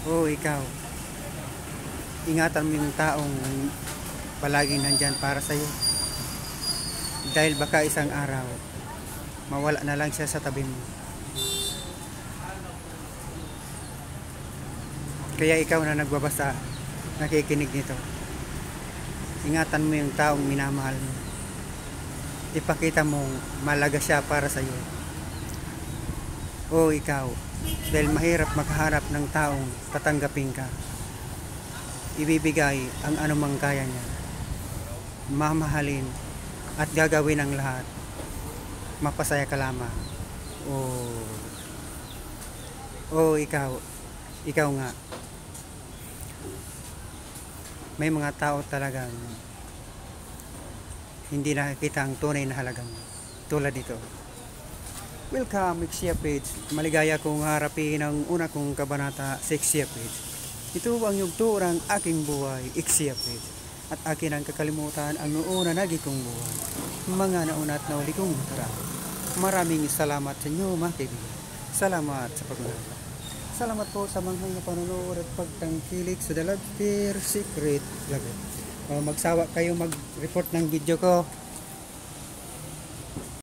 O ikaw, ingatan mo yung taong palaging nandyan para sa'yo. Dahil baka isang araw, mawala na lang siya sa tabi mo. Kaya ikaw na nagbabasa, nakikinig nito, ingatan mo yung taong minamahal mo. Ipakita mong malaga siya para sa'yo. O ikaw, dahil mahirap makaharap ng taong tatanggapin ka, ibibigay ang anumang kaya niya, mamahalin at gagawin ang lahat, mapasaya ka lamang. O ikaw nga, may mga tao talagang hindi nakikita ang tunay na halagang tulad dito. Welcome, Ixia Page. Maligaya kong harapin ang una kong kabanata sa Ixia Page. Ito ang yugturang aking buhay, Ixia Page. At akin ang kakalimutan ang noon na naging kong buhay. Mga nauna at nauli kong nakaraan. Maraming salamat sa inyo mga kaibigan. Salamat sa pagmamahal. Salamat po sa mga panonood at pagtangkilik sa The Love Secret Vlog. Magsawa kayo mag-report ng video ko.